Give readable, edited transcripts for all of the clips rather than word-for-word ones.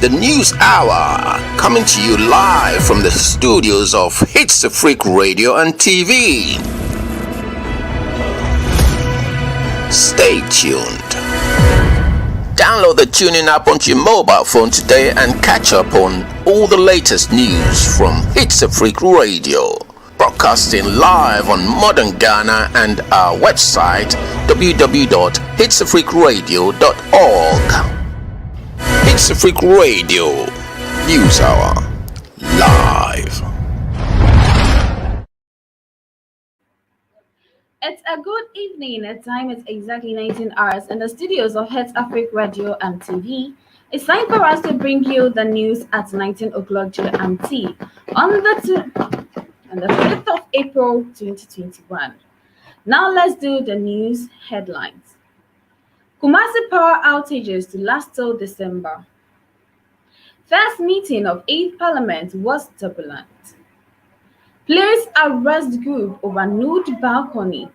the news hour, coming to you live from the studios of HitzAfrik Radio and TV. Stay tuned. Download the tuning app onto your mobile phone today and catch up on all the latest news from HitzAfrik Radio. Broadcasting live on modern Ghana and our website www.hitsafrikradio.org. HitzAfrik Radio News Hour live. It's a good evening. The time is exactly 19 hours in the studios of HitzAfrik Radio and TV. It's time for us to bring you the news at 19 o'clock GMT on the 5th of April 2021. Now let's do the news headlines. Kumasi power outages to last till December. First meeting of 8th Parliament was turbulent. Police arrest group over nude balcony.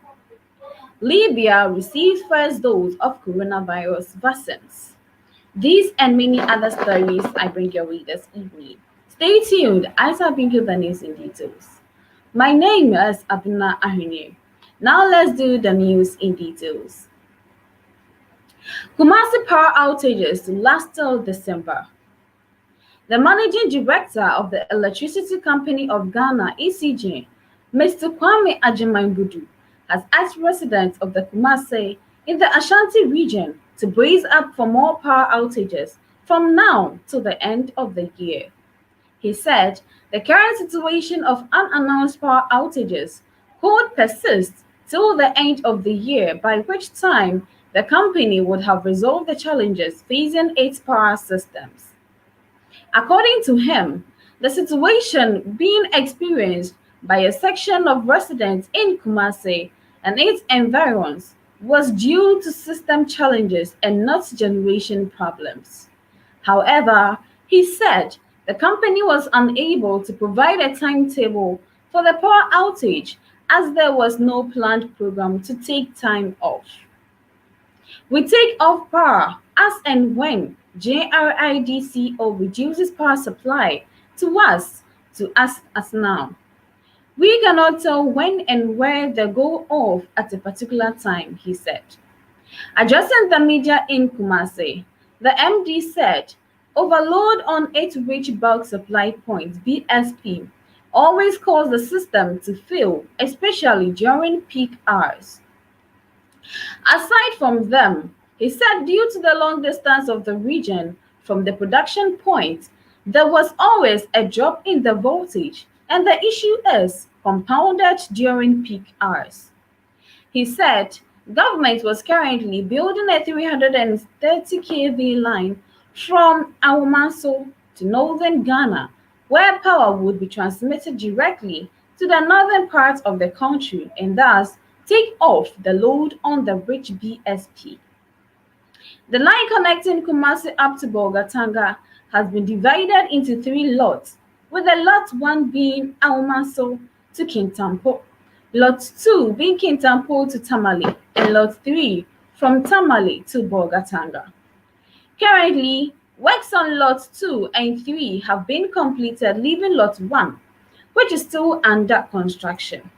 Libya receives first dose of coronavirus vaccines. These and many other stories I bring your way this evening. Stay tuned as I bring you the news in details. My name is Abuna Ahine. Now let's do the news in details. Kumasi power outages to last till December. The managing director of the Electricity Company of Ghana, ECG, Mr. Kwame Agyemang-Budu, has asked residents of the Kumasi in the Ashanti region to brace up for more power outages from now to the end of the year. He said the current situation of unannounced power outages could persist till the end of the year, by which time the company would have resolved the challenges facing its power systems. According to him, the situation being experienced by a section of residents in Kumasi and its environs was due to system challenges and not generation problems. However, he said the company was unable to provide a timetable for the power outage as there was no planned program to take time off. We take off power as and when JRIDCO reduces power supply to us as now. We cannot tell when and where they go off at a particular time, he said. Addressing the media in Kumasi, the MD said, overload on 8 rich bulk supply points, BSP, always cause the system to fail, especially during peak hours. Aside from them, he said due to the long distance of the region from the production point, there was always a drop in the voltage, and the issue is compounded during peak hours. He said government was currently building a 330 kV line from Awomaso to northern Ghana, where power would be transmitted directly to the northern part of the country and thus take off the load on the rich BSP. The line connecting Kumasi up to Bolgatanga has been divided into 3 lots, with the lot 1 being Awomaso to Kintampo, lot 2 being Kintampo to Tamale, and lot 3 from Tamale to Bolgatanga. Currently, works on lots 2 and 3 have been completed, leaving lot 1, which is still under construction.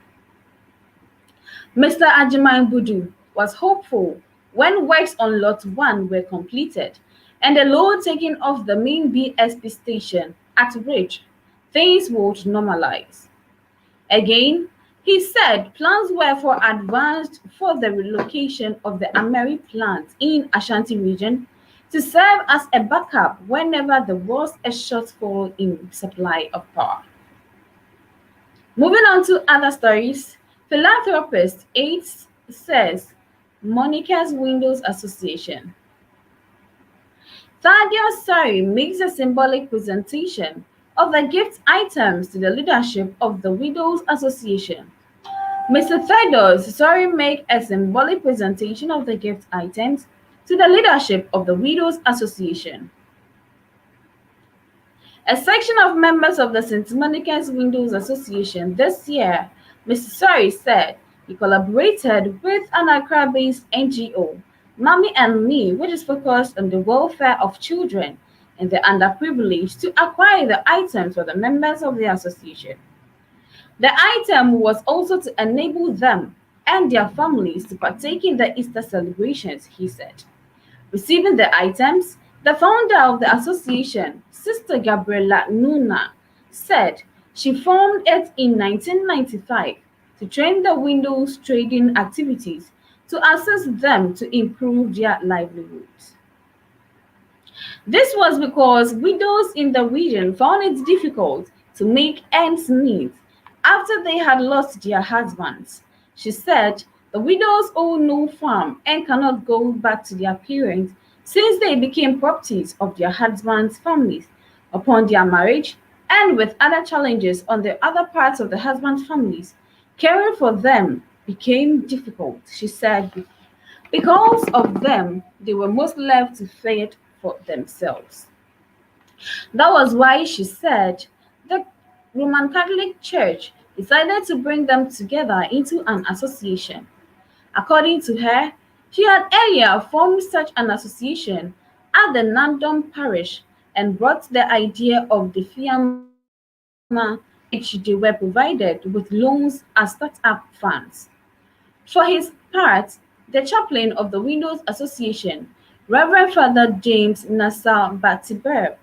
Mr. Agyemang-Budu was hopeful when works on lot 1 were completed and the load taken off the main BSP station at Ridge, things would normalize. Again, he said plans were for advanced for the relocation of the Ameri plant in Ashanti region to serve as a backup whenever there was a shortfall in supply of power. Moving on to other stories, philanthropist AIDS says Monica's Windows Association. Thaddeus Sari makes a symbolic presentation of the gift items to the leadership of the Widows Association. Mr. Thaddeus Sari made a symbolic presentation of the gift items to the leadership of the Widows Association. A section of members of the St. Monica's Windows Association this year, Mr. Sari said he collaborated with an Accra-based NGO, Mommy and Me, which is focused on the welfare of children and the underprivileged to acquire the items for the members of the association. The item was also to enable them and their families to partake in the Easter celebrations, he said. Receiving the items, the founder of the association, Sister Gabriela Nuna, said she formed it in 1995 to train the windows trading activities to assist them to improve their livelihoods. This was because widows in the region found it difficult to make ends meet after they had lost their husbands. She said the widows own no farm and cannot go back to their parents since they became properties of their husbands' families upon their marriage, and with other challenges on the other parts of the husband's families. Caring for them became difficult, she said. Because of them, they were most left to fend for themselves. That was why she said the Roman Catholic Church decided to bring them together into an association. According to her, she had earlier formed such an association at the Nandom parish and brought the idea of the Fiamma which they were provided with loans as start-up funds. For his part, the chaplain of the Windows Association, Reverend Father James Nassau Batiber,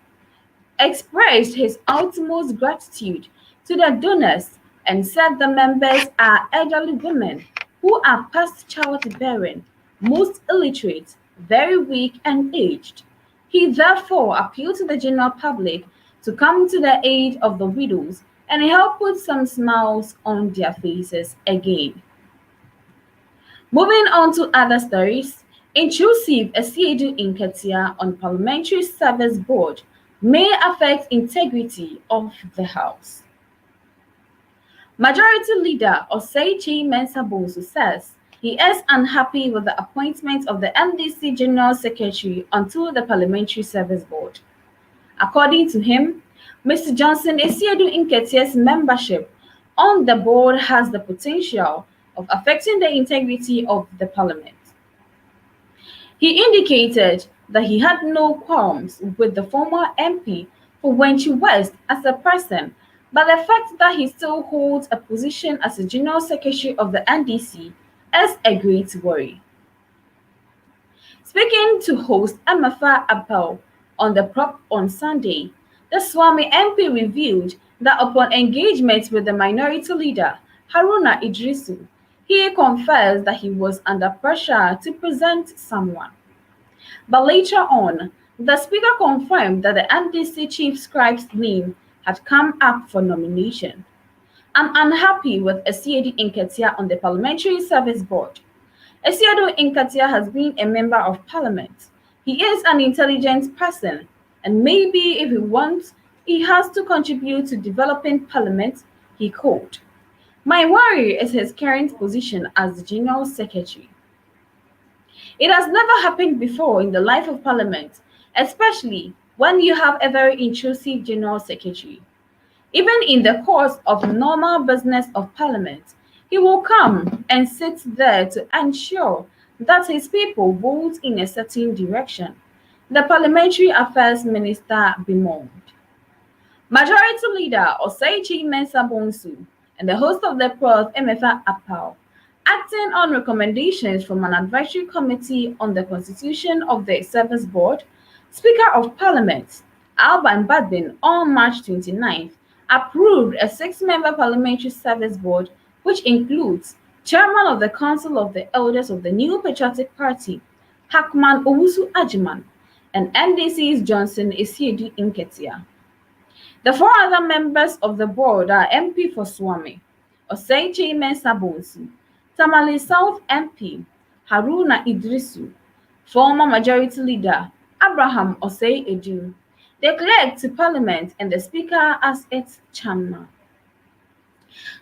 expressed his utmost gratitude to the donors and said the members are elderly women who are past childbearing, most illiterate, very weak, and aged. He therefore appealed to the general public to come to the aid of the widows and help put some smiles on their faces again. Moving on to other stories, intrusive Asiedu Inketia on Parliamentary Service Board may affect integrity of the House. Majority Leader Oseichi Mensah-Bonsu says he is unhappy with the appointment of the NDC General Secretary onto the Parliamentary Service Board. According to him, Mr. Johnson Asiedu Inketia's membership on the board has the potential of affecting the integrity of the Parliament. He indicated that he had no qualms with the former MP for Wenchi West as a person, but the fact that he still holds a position as a General Secretary of the NDC is a great worry. Speaking to host Amafa Abel on the prop on Sunday, the Swami MP revealed that upon engagement with the minority leader, Haruna Idrisu, he confessed that he was under pressure to present someone. But later on, the Speaker confirmed that the NDC Chief Scribe's name had come up for nomination. I'm unhappy with Asiedu Inketia on the Parliamentary Service Board. Asiedu Inketia has been a member of Parliament. He is an intelligent person, and maybe if he wants, he has to contribute to developing Parliament, he could. My worry is his current position as the General Secretary. It has never happened before in the life of Parliament, especially when you have a very intrusive General Secretary. Even in the course of normal business of Parliament, he will come and sit there to ensure that his people vote in a certain direction. The Parliamentary Affairs Minister bemoaned. Majority Leader Oseichi Mensah-Bonsu and the host of the Prof. Emefa Apau, acting on recommendations from an advisory committee on the constitution of the Service Board, Speaker of Parliament Alban Badbin on March 29th approved a 6-member Parliamentary Service Board which includes Chairman of the Council of the Elders of the New Patriotic Party, Hakman Owusu Ajiman, and NDC's Johnson Asiedu Inketia. The 4 other members of the board are MP for Swami, Oseichi Mensah-Bonsu, Tamale South MP, Haruna Idrisu, former Majority Leader Abraham Osei Edu, the clerk to Parliament and the Speaker as its chairman.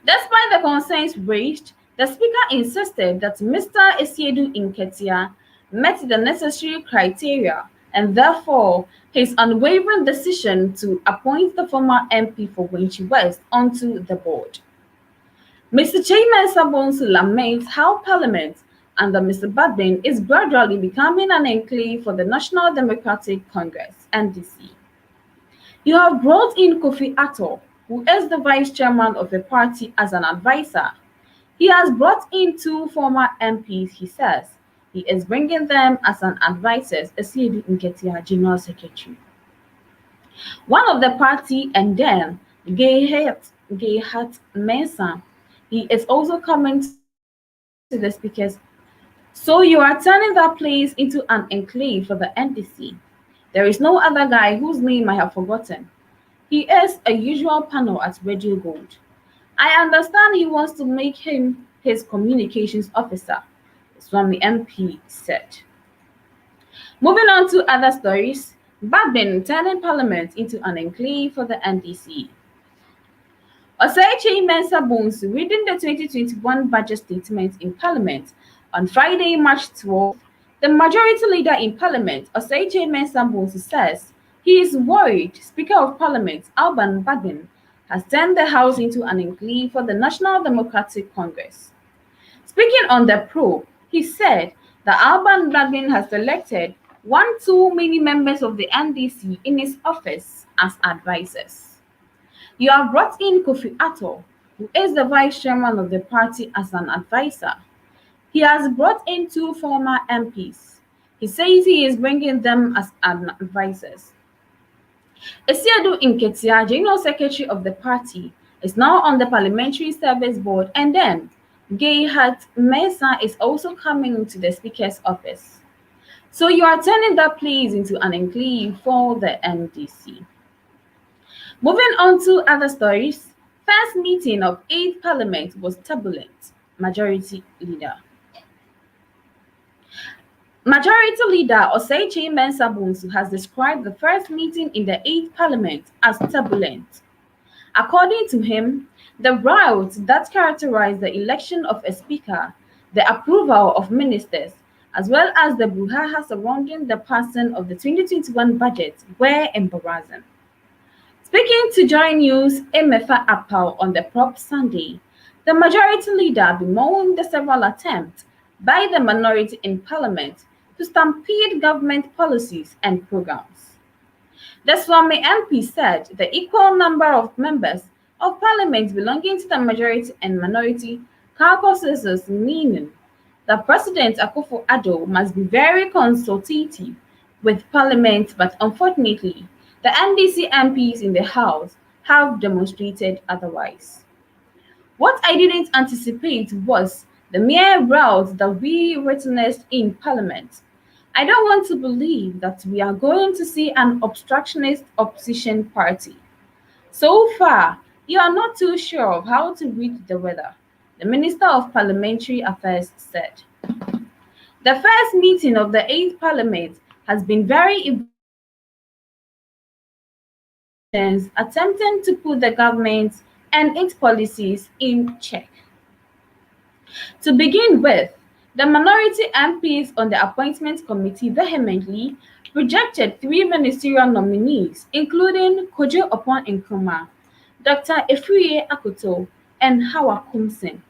Despite the concerns raised, the Speaker insisted that Mr. Asiedu Inketia met the necessary criteria and therefore his unwavering decision to appoint the former MP for Wenchi West onto the board. Mr. Mensah-Bonsu laments how Parliament under Mr. Badbin is gradually becoming an enclave for the National Democratic Congress, NDC. You have brought in Kofi Atto, who is the vice chairman of the party, as an advisor. He has brought in two former MPs, he says. He is bringing them as an advisors, Esiedu Nketia, general secretary. One of the party, and then Gayhat Mensah, he is also coming to the speakers. So you are turning that place into an enclave for the NDC. There is no other guy whose name I have forgotten. He is a usual panel at Radio Gold. I understand he wants to make him his communications officer, Swami MP said. Moving on to other stories, Badmin turning Parliament into an enclave for the NDC. Oseichi Mensah Bonsu reading the 2021 budget statement in Parliament on Friday, March 12th, the majority leader in Parliament, Oseichi Mensah Bonsu, says he is worried Speaker of Parliament Alban Badmin has turned the House into an enclave for the National Democratic Congress. Speaking on the probe, he said that Alban Badmin has selected one too many members of the NDC in his office as advisors. You have brought in Kofi Atto, who is the vice chairman of the party, as an advisor. He has brought in two former MPs. He says he is bringing them as advisors. Esiedu Nketia, general secretary of the party, is now on the parliamentary service board, and then Gayhat Mensah is also coming into the speaker's office. So you are turning that place into an enclave for the NDC. Moving on to other stories, first meeting of 8th Parliament was turbulent, Majority Leader. Majority Leader Oseichi Mensah Bonsu has described the first meeting in the 8th Parliament as turbulent. According to him, the riots that characterized the election of a speaker, the approval of ministers, as well as the brouhaha surrounding the passing of the 2021 budget were embarrassing. Speaking to Joy News, Emefa Apau on the prop Sunday, the majority leader bemoaned the several attempts by the minority in parliament to stampede government policies and programs. The Swami MP said the equal number of members of parliament belonging to the majority and minority caucuses, meaning that President Akufo-Addo must be very consultative with parliament, but unfortunately, the NDC MPs in the House have demonstrated otherwise. What I didn't anticipate was the mere rout that we witnessed in Parliament. I don't want to believe that we are going to see an obstructionist opposition party. So far, you are not too sure of how to read the weather, the Minister of Parliamentary Affairs said. The first meeting of the 8th Parliament has been very attempting to put the government and its policies in check. To begin with, the minority MPs on the appointment committee vehemently rejected 3 ministerial nominees, including Kojo Opon Nkrumah, Dr. Efriye Akoto, and Hawa Kumsin,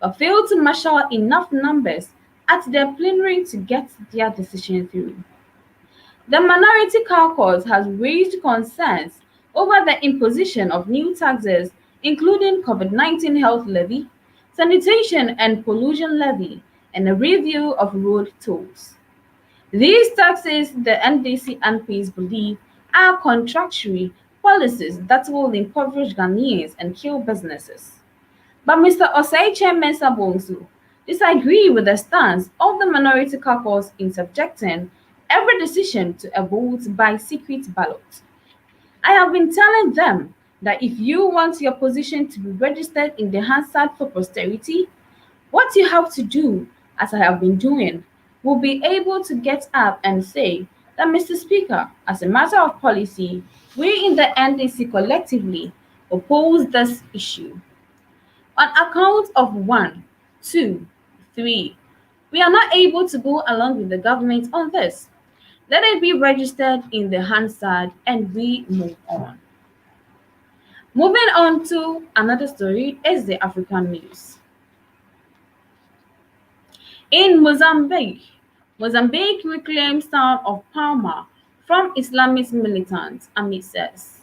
but failed to marshal enough numbers at their plenary to get their decision through. The minority caucus has raised concerns over the imposition of new taxes, including COVID-19 health levy, sanitation and pollution levy, and a review of road tolls. These taxes, the NDC MPs believe, are contractory policies that will impoverish Ghanaians and kill businesses. But Mr. Oseichi Mensah Bonsu disagree with the stance of the minority caucus in subjecting every decision to a vote by secret ballot. I have been telling them that if you want your position to be registered in the Hansard for posterity, what you have to do, as I have been doing, will be able to get up and say that, Mr. Speaker, as a matter of policy, we in the NDC collectively oppose this issue. On account of 1, 2, 3, we are not able to go along with the government on this. Let it be registered in the Hansard and we move on. Moving on to another story is the African news. In Mozambique reclaims town of Palma from Islamist militants, Amit says.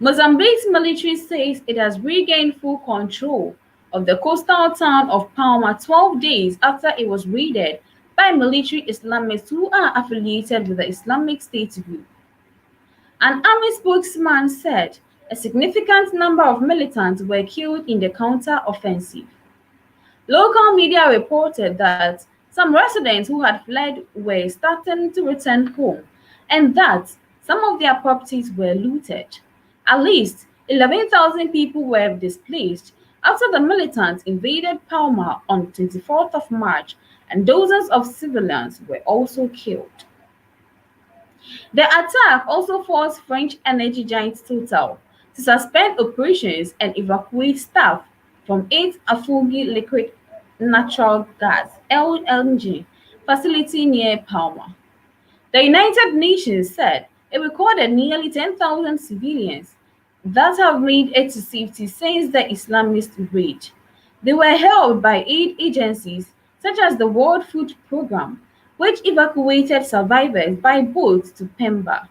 Mozambique's military says it has regained full control of the coastal town of Palma 12 days after it was raided by military Islamists who are affiliated with the Islamic State group. An army spokesman said a significant number of militants were killed in the counter-offensive. Local media reported that some residents who had fled were starting to return home and that some of their properties were looted. At least 11,000 people were displaced after the militants invaded Palma on 24th of March and dozens of civilians were also killed. The attack also forced French energy giant Total to suspend operations and evacuate staff from its Afugi liquid natural gas (LNG) facility near Palma. The United Nations said it recorded nearly 10,000 civilians that have made it to safety since the Islamist raid. They were held by aid agencies such as the World Food Programme, which evacuated survivors by boat to Pemba.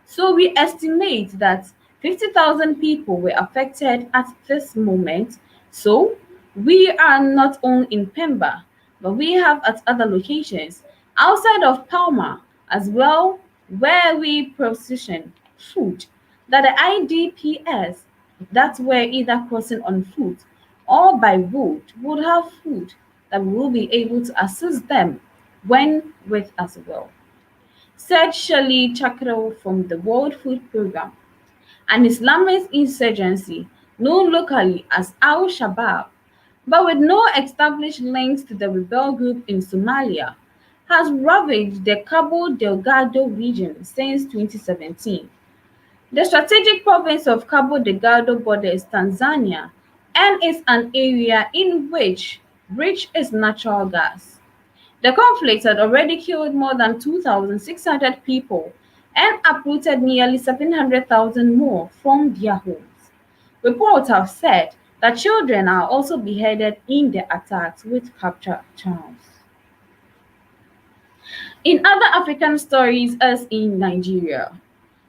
So we estimate that 50,000 people were affected at this moment. So we are not only in Pemba, but we have at other locations outside of Palma as well where we procession food that the IDPs that were either crossing on foot or by road would have food that we will be able to assist them when with as well, said Shirley Chakra from the World Food Programme. An Islamist insurgency known locally as Al-Shabaab, but with no established links to the rebel group in Somalia, has ravaged the Cabo Delgado region since 2017. The strategic province of Cabo Delgado borders Tanzania and is an area in which rich is natural gas. The conflict had already killed more than 2,600 people and uprooted nearly 700,000 more from their homes. Reports have said that children are also beheaded in the attacks with captured children. In other African stories, as in Nigeria,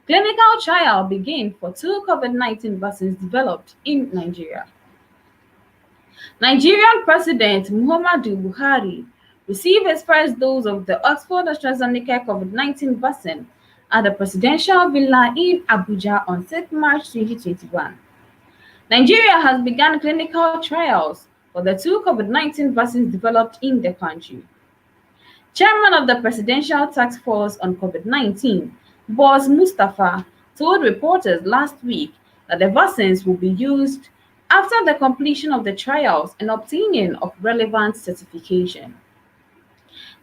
clinical trial begin for two COVID-19 vaccines developed in Nigeria. Nigerian President Muhammadu Buhari received his first dose of the Oxford AstraZeneca COVID-19 vaccine at the presidential villa in Abuja on 6 March 2021. Nigeria has begun clinical trials for the two COVID-19 vaccines developed in the country. Chairman of the Presidential Task Force on COVID-19, Boss Mustafa, told reporters last week that the vaccines will be used after the completion of the trials and obtaining of relevant certification.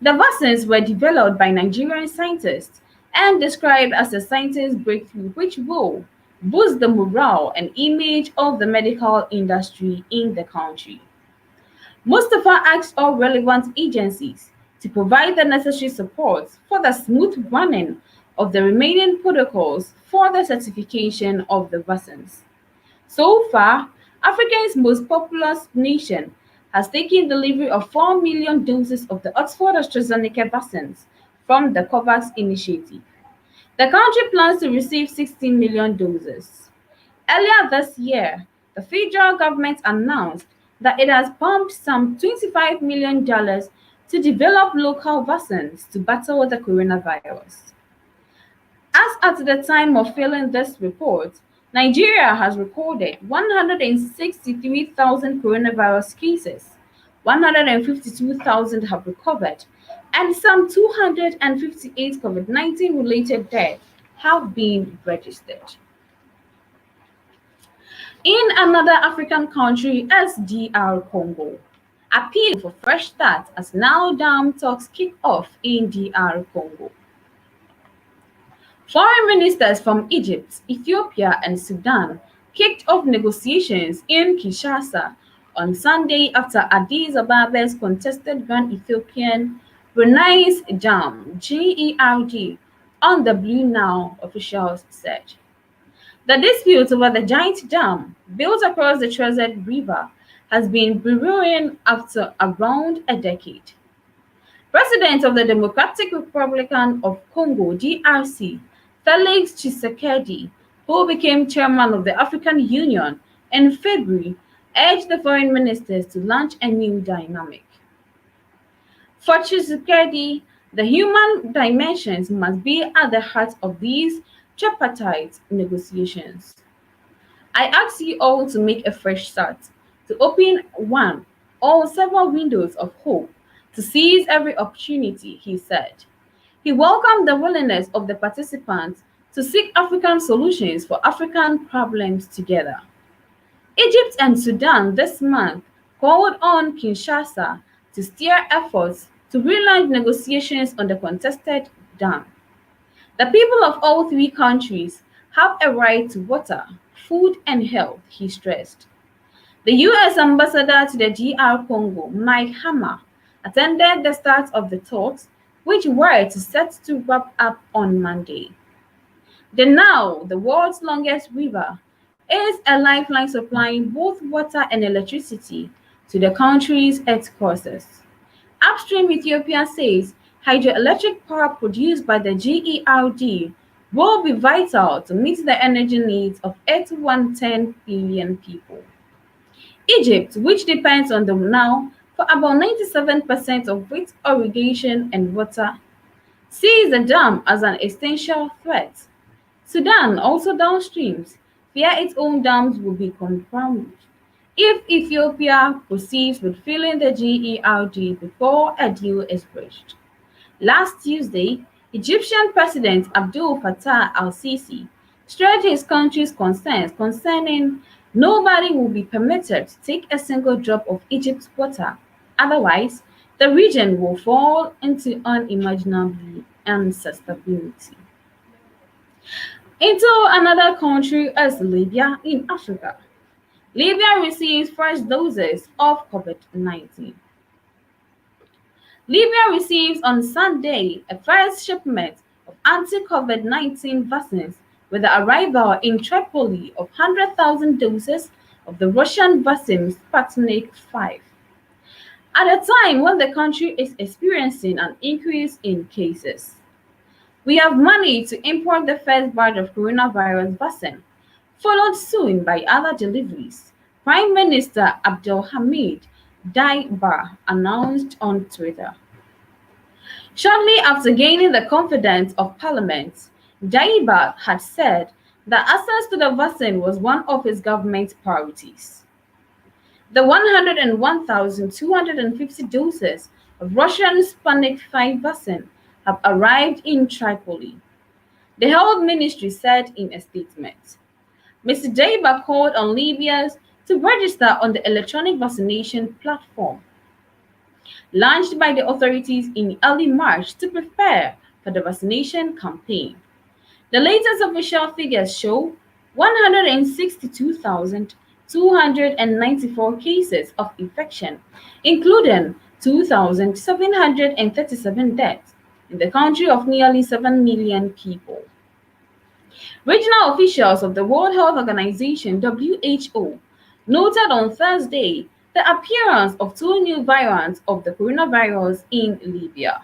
The vaccines were developed by Nigerian scientists and described as a science breakthrough which will boost the morale and image of the medical industry in the country. Mustafa asked all relevant agencies to provide the necessary support for the smooth running of the remaining protocols for the certification of the vaccines. So far, Africa's most populous nation has taken delivery of 4 million doses of the Oxford AstraZeneca vaccines from the COVAX initiative. The country plans to receive 16 million doses. Earlier this year, the federal government announced that it has pumped some $25 million to develop local vaccines to battle the coronavirus. As at the time of filing this report, Nigeria has recorded 163,000 coronavirus cases, 152,000 have recovered, and some 258 COVID-19 related deaths have been registered. In another African country, SDR Congo, appeal for fresh start as now dam talks kick off in DR Congo. Foreign ministers from Egypt, Ethiopia, and Sudan kicked off negotiations in Kinshasa on Sunday after Addis Ababa's contested Grand Ethiopian Renaissance Dam (GERD) on the Blue Nile, officials said. The dispute over the giant dam built across the Treased River has been brewing after around a decade. President of the Democratic Republic of Congo (DRC), Felix Tshisekedi, who became chairman of the African Union in February, urged the foreign ministers to launch a new dynamic. For Tshisekedi, the human dimensions must be at the heart of these tripartite negotiations. I ask you all to make a fresh start, to open one or several windows of hope, to seize every opportunity, he said. He welcomed the willingness of the participants to seek African solutions for African problems together. Egypt and Sudan this month called on Kinshasa to steer efforts to relaunch negotiations on the contested dam. The people of all three countries have a right to water, food, and health, he stressed. The U.S. ambassador to the DR Congo, Mike Hammer, attended the start of the talks, which were set to wrap up on Monday. The Nile, the world's longest river, is a lifeline supplying both water and electricity to the country's earth courses. Upstream Ethiopia says hydroelectric power produced by the GERD will be vital to meet the energy needs of 110 billion people. Egypt, which depends on the Nile for about 97% of its irrigation and water, sees the dam as an essential threat. Sudan, also downstreams, fear its own dams will be compromised if Ethiopia proceeds with filling the GERD before a deal is reached. Last Tuesday, Egyptian President Abdel Fattah al-Sisi stressed his country's concerns concerning nobody will be permitted to take a single drop of Egypt's water. Otherwise, the region will fall into unimaginable instability. Into another country as Libya in Africa. Libya receives first doses of COVID-19. Libya receives on Sunday a first shipment of anti-COVID-19 vaccines with the arrival in Tripoli of 100,000 doses of the Russian vaccine Sputnik V. At a time when the country is experiencing an increase in cases. We have money to import the first batch of coronavirus vaccine, followed soon by other deliveries, Prime Minister Abdelhamid Daiba announced on Twitter. Shortly after gaining the confidence of Parliament, Daiba had said that access to the vaccine was one of his government's priorities. The 101,250 doses of Russian Sputnik V vaccine have arrived in Tripoli, the health ministry said in a statement. Mr. Daiba called on Libyans to register on the electronic vaccination platform, launched by the authorities in early March to prepare for the vaccination campaign. The latest official figures show 162,294 cases of infection, including 2,737 deaths in the country of nearly 7 million people. Regional officials of the World Health Organization (WHO) noted on Thursday the appearance of two new variants of the coronavirus in Libya.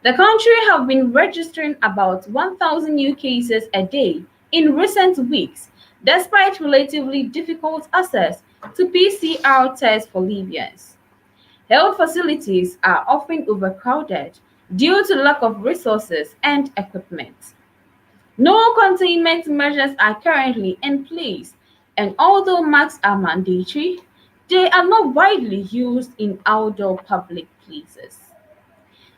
The country has been registering about 1,000 new cases a day in recent weeks, despite relatively difficult access to PCR tests for Libyans. Health facilities are often overcrowded due to lack of resources and equipment. No containment measures are currently in place, and although masks are mandatory, they are not widely used in outdoor public places.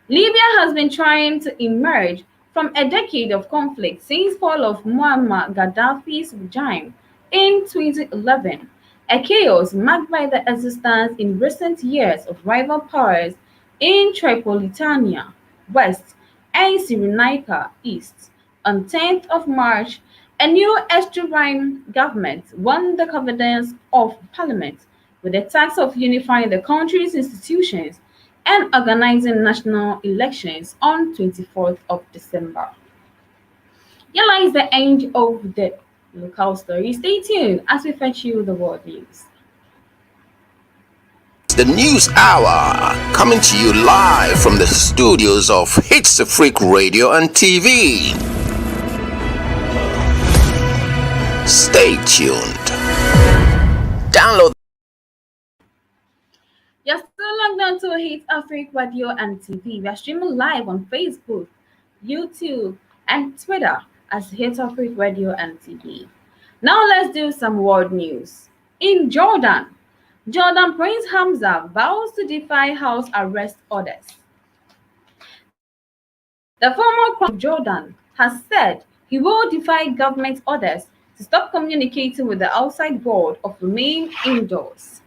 Libya has been trying to emerge from a decade of conflict since fall of Muammar Gaddafi's regime in 2011, a chaos marked by the existence in recent years of rival powers in Tripolitania, West, and Cyrenaica, East. On 10th of March, a new interim government won the confidence of Parliament with the task of unifying the country's institutions and organizing national elections on 24th of December. Here lies the end of the local story. Stay tuned as we fetch you the world news. The News Hour, coming to you live from the studios of HitzAfrik Radio and TV. Stay tuned. Download. You're still logged on to HitzAfrik Radio and TV. We are streaming live on Facebook, YouTube, and Twitter as HitzAfrik Radio and TV. Now let's do some world news. In Jordan Prince Hamza vows to defy house arrest orders. The former crown of Jordan has said he will defy government orders to stop communicating with the outside world or remain indoors.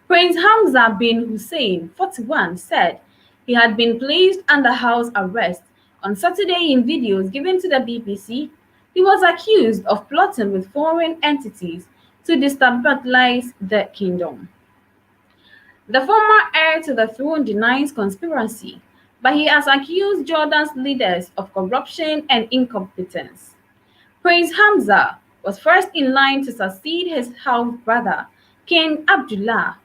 Prince Hamza bin Hussein, 41, said he had been placed under house arrest on Saturday. In videos given to the BBC, he was accused of plotting with foreign entities to destabilize the kingdom. The former heir to the throne denies conspiracy, but he has accused Jordan's leaders of corruption and incompetence. Prince Hamza was first in line to succeed his half-brother, King Abdullah,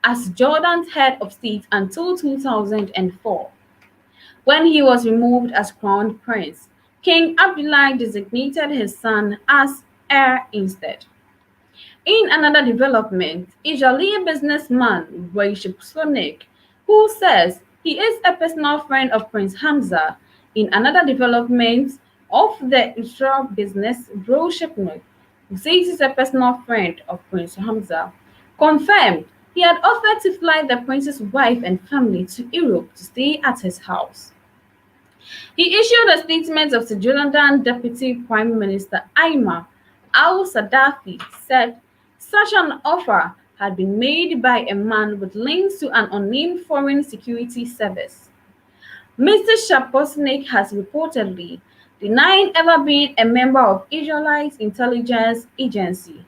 as Jordan's head of state until 2004. When he was removed as crown prince, King Abdullah designated his son as heir instead. In another development, Israeli businessman Rashid Sonik, who says he is a personal friend of Prince Hamza, in another development of the Israel business Bro Shepner, who says he's a personal friend of Prince Hamza, confirmed he had offered to fly the prince's wife and family to Europe to stay at his house. He issued a statement of Jordan Deputy Prime Minister Ayman al-Sadafi said such an offer had been made by a man with links to an unnamed foreign security service. Mr. Shaposnik has reportedly denied ever being a member of Israel's intelligence agency.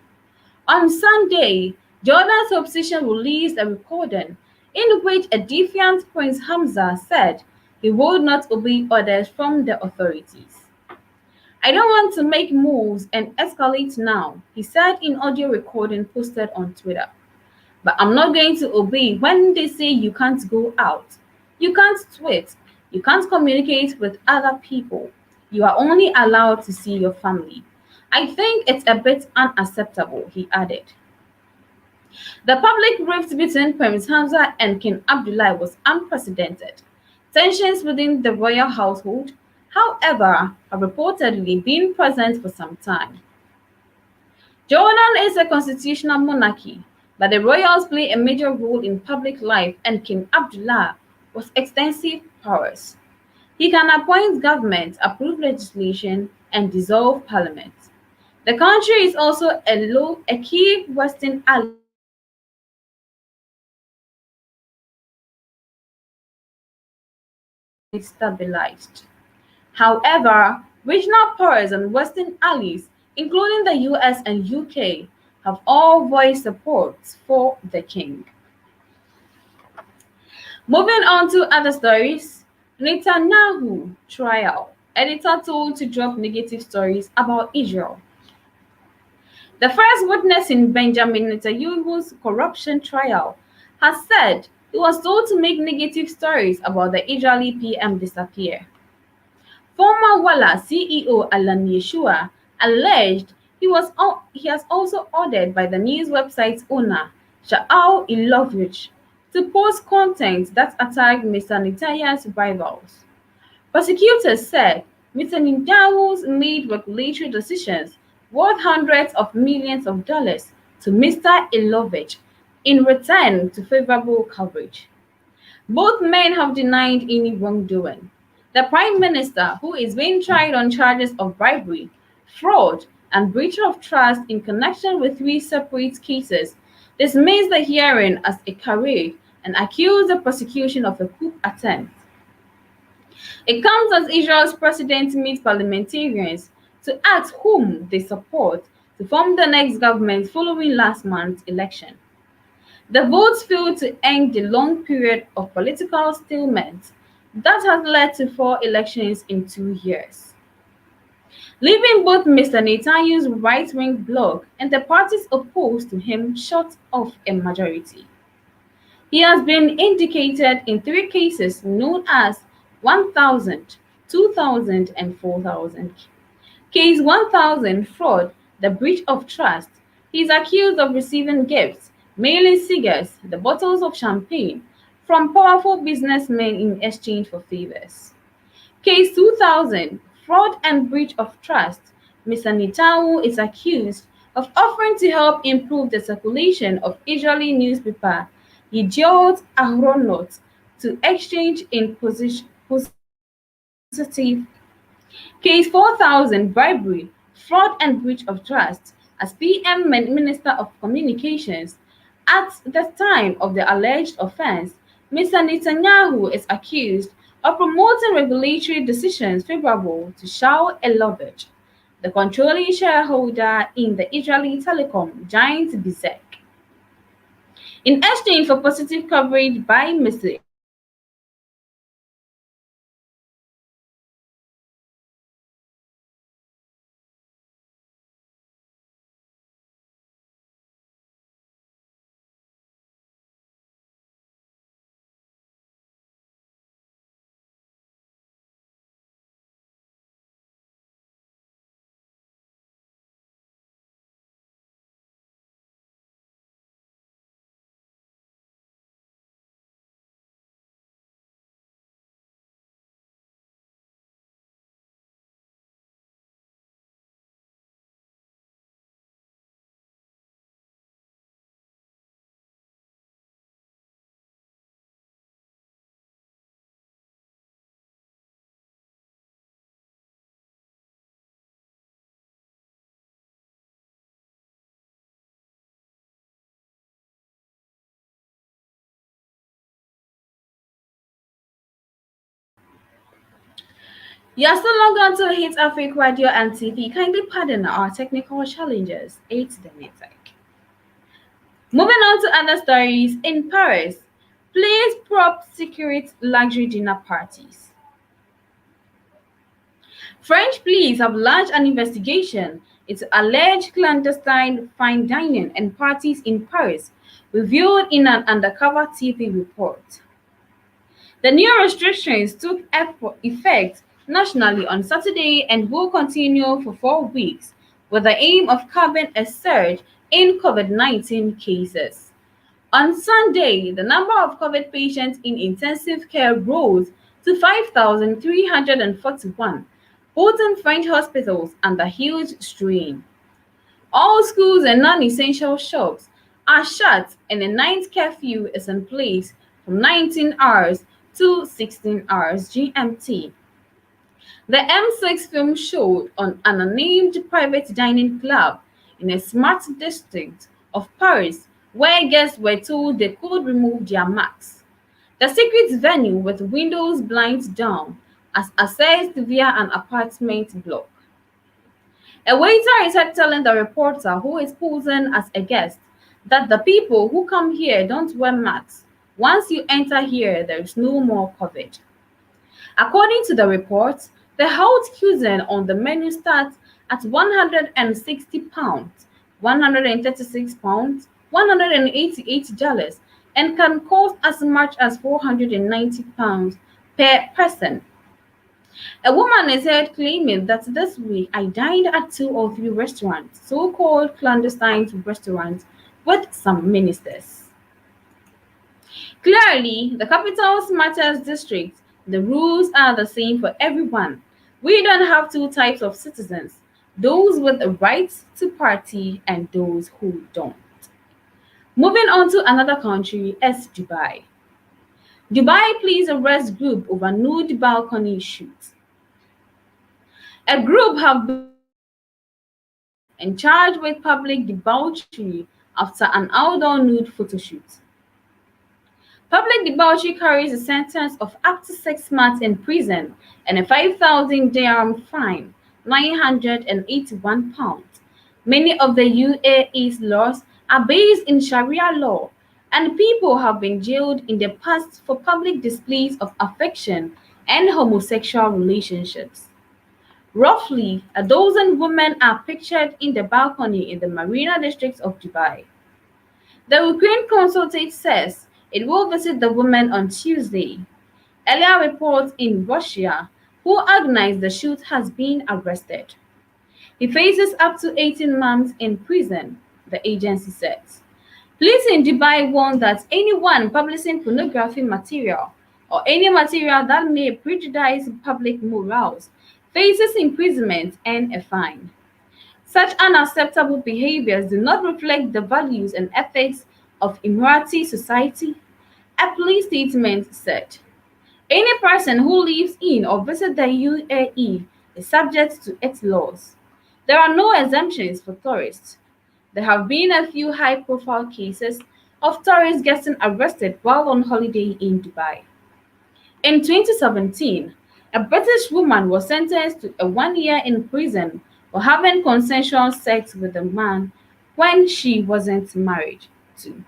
On Sunday, Jordan's opposition released a recording in which a defiant Prince Hamza said he would not obey orders from the authorities. I don't want to make moves and escalate now, he said in audio recording posted on Twitter. But I'm not going to obey when they say you can't go out, you can't tweet, you can't communicate with other people. You are only allowed to see your family. I think it's a bit unacceptable, he added. The public rift between Prince Hamza and King Abdullah was unprecedented. Tensions within the royal household, however, have reportedly been present for some time. Jordan is a constitutional monarchy, but the royals play a major role in public life, and King Abdullah has extensive powers. He can appoint government, approve legislation, and dissolve parliament. The country is also a key Western ally stabilized. However, regional powers and Western allies, including the US and UK, have all voiced support for the king. Moving on to other stories, Netanyahu trial. Editor told to drop negative stories about Israel. The first witness in Benjamin Netanyahu's corruption trial has said he was told to make negative stories about the Israeli PM disappear. Former Walla CEO Alan Yeshua alleged he has also ordered by the news website's owner, Shaul Ilovich, to post content that attacked Mr. Netanyahu's rivals. Prosecutors said Mr. Netanyahu made regulatory decisions worth hundreds of millions of dollars to Mr. Ilovich in return to favorable coverage. Both men have denied any wrongdoing. The Prime Minister, who is being tried on charges of bribery, fraud, and breach of trust in connection with three separate cases, dismissed the hearing as a charade and accused the prosecution of a coup attempt. It comes as Israel's president meets parliamentarians to ask whom they support to form the next government following last month's election. The votes failed to end the long period of political stalemate that has led to 4 elections in 2 years, leaving both Mr. Netanyahu's right-wing bloc and the parties opposed to him short of a majority. He has been indicated in 3 cases known as 1000, 2000, and 4000. Case 1000 fraud the breach of trust. He is accused of receiving gifts, mailing cigars, the bottles of champagne from powerful businessmen in exchange for favors. Case 2000, Fraud and Breach of Trust. Mr. Netanyahu is accused of offering to help improve the circulation of Israeli newspaper Yediot Ahronot to exchange in positive. Case 4000, Bribery, Fraud and Breach of Trust. As PM Minister of Communications, at the time of the alleged offense, Mr. Netanyahu is accused of promoting regulatory decisions favorable to Shell Elobit, the controlling shareholder in the Israeli telecom giant Bezek. In exchange for positive coverage by Mr. You're still logged on to HitzAfrik Radio and TV. Kindly pardon our technical challenges. It's the network. Moving on to other stories, in Paris, police probe secret luxury dinner parties. French police have launched an investigation into alleged clandestine fine dining and parties in Paris, revealed in an undercover TV report. The new restrictions took effect nationally on Saturday and will continue for 4 weeks, with the aim of curbing a surge in COVID-19 cases. On Sunday, the number of COVID patients in intensive care rose to 5,341, putting French hospitals under huge strain. All schools and non-essential shops are shut and a night curfew is in place from 19 hours to 16 hours GMT. The M6 film showed on an unnamed private dining club in a smart district of Paris where guests were told they could remove their masks. The secret venue with windows blinds down as accessed via an apartment block. A waiter is heard telling the reporter who is posing as a guest that the people who come here don't wear masks. Once you enter here, there is no more COVID. According to the report, the hot cuisine on the menu starts at £160, £136, $188, and can cost as much as £490 per person. A woman is heard claiming that this week I dined at 2 or 3 restaurants, so-called clandestine restaurants, with some ministers. Clearly, the capital's smartest district, the rules are the same for everyone. We don't have two types of citizens, those with the rights to party and those who don't. Moving on to another country is Dubai. Dubai please arrest group over nude balcony shoot. A group have been and charged with public debauchery after an outdoor nude photo shoot. Public debauchery carries a sentence of up to 6 months in prison and a 5,000 dirham fine, £981. Many of the UAE's laws are based in Sharia law, and people have been jailed in the past for public displays of affection and homosexual relationships. Roughly a dozen women are pictured in the balcony in the Marina district of Dubai. The Ukraine consulate says it will visit the women on Tuesday. Earlier reports in Russia who organized the shoot has been arrested. He faces up to 18 months in prison, the agency says. Police in Dubai warned that anyone publishing pornography material or any material that may prejudice public morals faces imprisonment and a fine. Such unacceptable behaviors do not reflect the values and ethics of Emirati society, a police statement said. Any person who lives in or visits the UAE is subject to its laws. There are no exemptions for tourists. There have been a few high-profile cases of tourists getting arrested while on holiday in Dubai. In 2017, a British woman was sentenced to a 1 year in prison for having consensual sex with a man when she wasn't married to.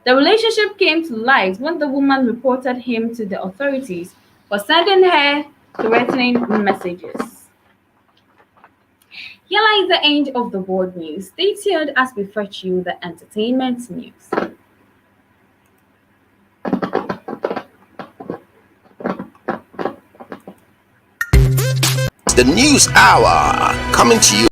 The relationship came to light when the woman reported him to the authorities for sending her threatening messages. Here lies the end of the world news. Stay tuned as we fetch you the entertainment news. The news hour coming to you.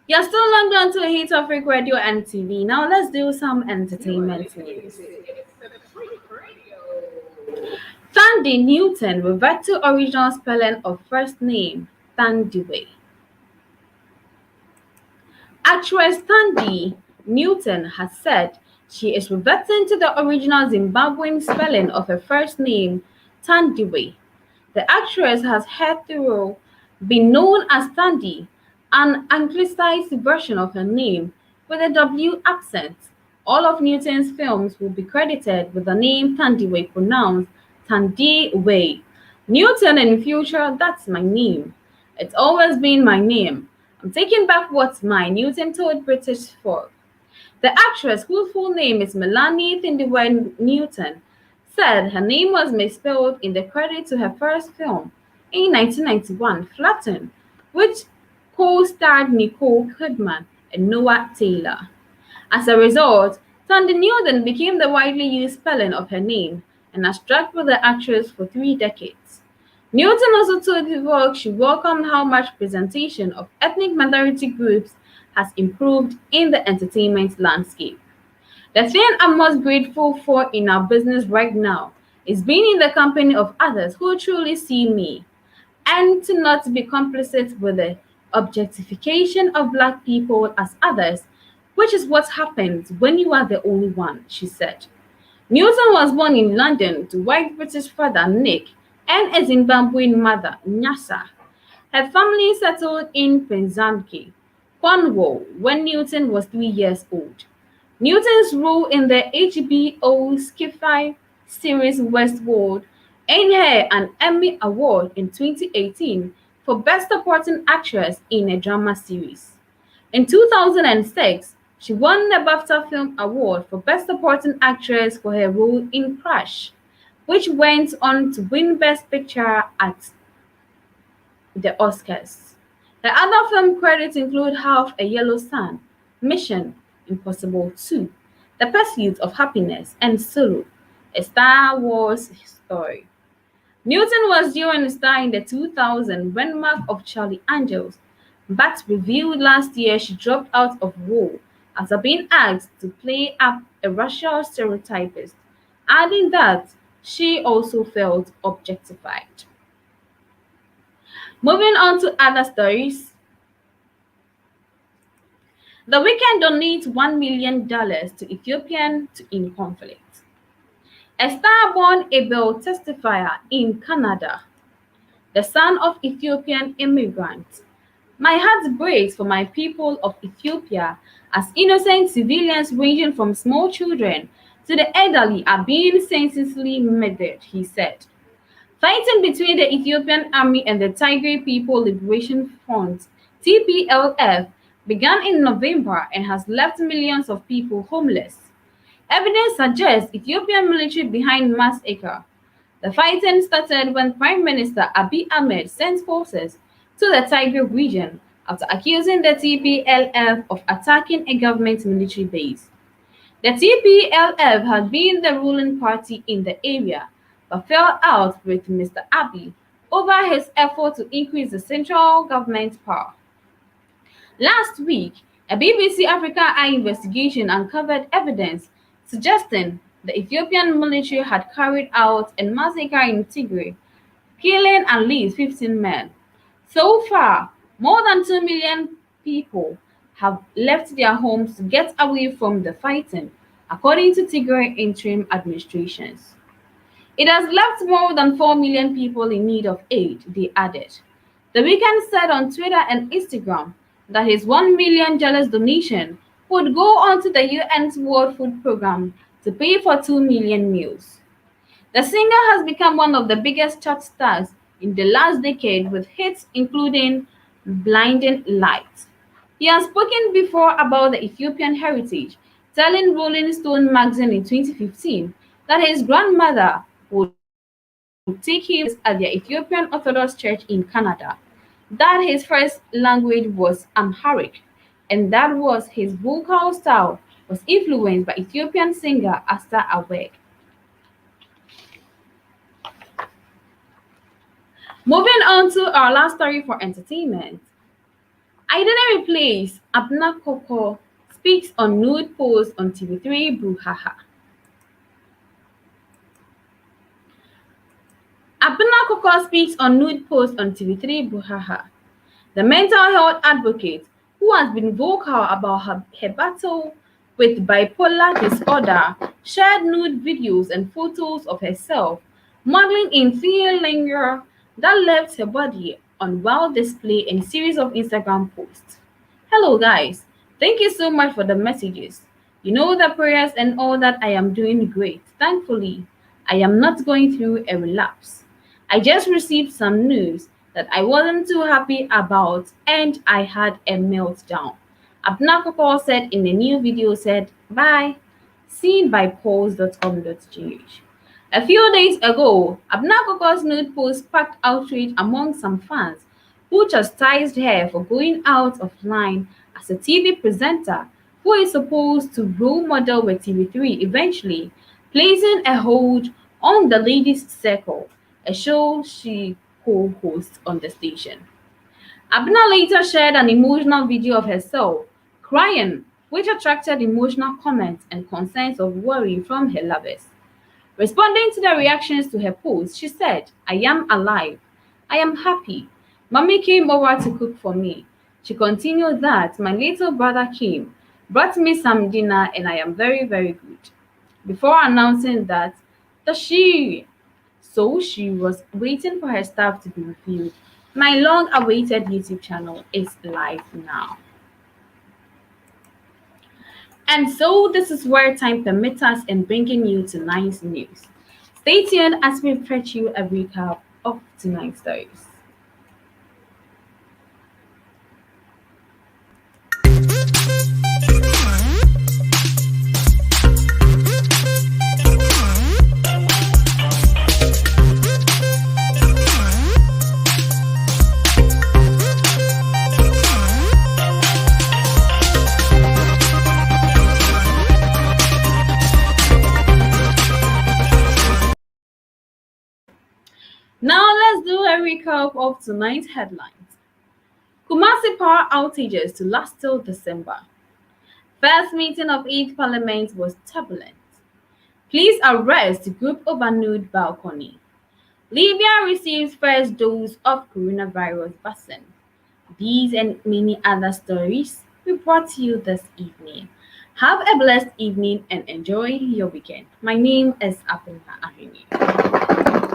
You're still logged on to HitzAfrik Radio and TV. Now let's do some entertainment news. Thandi Newton revert to original spelling of first name, Thandiwe. Actress Thandi Newton has said she is reverting to the original Zimbabwean spelling of her first name, Thandiwe. The actress has hitherto been known as Thandi, an anglicized version of her name with a W accent. All of Newton's films will be credited with the name Thandiwe, pronounced Thandiwe. Newton in future, that's my name. It's always been my name. I'm taking back what's mine, Newton told British Folk. The actress, whose full name is Melanie Thandiwe Newton, said her name was misspelled in the credit to her first film in 1991, Flatten, which co-starred Nicole Kidman and Noah Taylor. As a result, Thandi Newton became the widely used spelling of her name and has tracked with the actress for 3 decades. Newton also told the Vogue she welcomed how much presentation of ethnic minority groups has improved in the entertainment landscape. The thing I'm most grateful for in our business right now is being in the company of others who truly see me, and to not be complicit with the objectification of Black people as others, which is what happens when you are the only one, she said. Newton was born in London to white British father Nick and a Zimbabwean mother, Nyasa. Her family settled in Penzance, Cornwall, when Newton was 3 years old. Newton's role in the HBO sci-fi series Westworld earned her an Emmy Award in 2018 for Best Supporting Actress in a Drama Series. In 2006, she won the BAFTA Film Award for Best Supporting Actress for her role in Crash, which went on to win Best Picture at the Oscars. Her other film credits include Half a Yellow Sun, Mission Impossible 2, The Pursuit of Happiness, and Solo, a Star Wars story. Newton was due to star in the 2000 Renmark of Charlie Angels, but revealed last year she dropped out of role after being asked to play up a racial stereotypist, adding that she also felt objectified. Moving on to other stories. The Weeknd donates $1 million to Ethiopian in conflict. A star-born Abel testifier in Canada, the son of Ethiopian immigrants. My heart breaks for my people of Ethiopia as innocent civilians ranging from small children to the elderly are being senselessly murdered, he said. Fighting between the Ethiopian Army and the Tigray People Liberation Front (TPLF) began in November and has left millions of people homeless. Evidence suggests Ethiopian military behind massacre. The fighting started when Prime Minister Abiy Ahmed sent forces to the Tigray region after accusing the TPLF of attacking a government military base. The TPLF had been the ruling party in the area but fell out with Mr. Abiy over his effort to increase the central government's power. Last week, a BBC Africa Eye investigation uncovered evidence suggesting the Ethiopian military had carried out a massacre in Tigray, killing at least 15 men. So far, more than 2 million people have left their homes to get away from the fighting, according to Tigray interim administrations. It has left more than 4 million people in need of aid, they added. The weekend said on Twitter and Instagram that his $1 million donation would go on to the UN's World Food Programme to pay for 2 million meals. The singer has become one of the biggest chart stars in the last decade with hits including Blinding Lights. He has spoken before about the Ethiopian heritage, telling Rolling Stone magazine in 2015 that his grandmother would take him to mass at the Ethiopian Orthodox Church in Canada, that his first language was Amharic, and that was his vocal style was influenced by Ethiopian singer Asta Aweg. Moving on to our last story for entertainment. I didn't replace Abna Koko speaks on nude post on TV3 Bruhaha. Abna Koko speaks on nude post on TV3 Bruhaha. The mental health advocate, who has been vocal about her battle with bipolar disorder, shared nude videos and photos of herself modeling in thin lingerie that left her body on wild display in a series of Instagram posts. Hello guys, thank you so much for the messages. You know the prayers and all that. I am doing great. Thankfully, I am not going through a relapse. I just received some news that I wasn't too happy about and I had a meltdown. Abnakoko said in a new video said, bye, seen by polls.com.gh. A few days ago, Abnakoko's nude post sparked outrage among some fans who chastised her for going out of line as a TV presenter who is supposed to role model with TV3, eventually placing a hold on the Ladies' Circle, a show she co-hosts on the station. Abna later shared an emotional video of herself crying, which attracted emotional comments and concerns of worry from her lovers. Responding to the reactions to her post, she said, I am alive. I am happy. Mommy came over to cook for me. She continued that my little brother came, brought me some dinner, and I am very, very good. Before announcing that, she was waiting for her stuff to be reviewed. My long-awaited YouTube channel is live now. And so this is where time permits us in bringing you tonight's news. Stay tuned as we fetch you a recap of tonight's stories. Now let's do a recap of tonight's headlines. Kumasi power outages to last till December. First meeting of 8th Parliament was turbulent. Police arrest group over nude balcony. Libya receives first dose of coronavirus vaccine. These and many other stories we brought to you this evening. Have a blessed evening and enjoy your weekend. My name is Abdullah Ahini.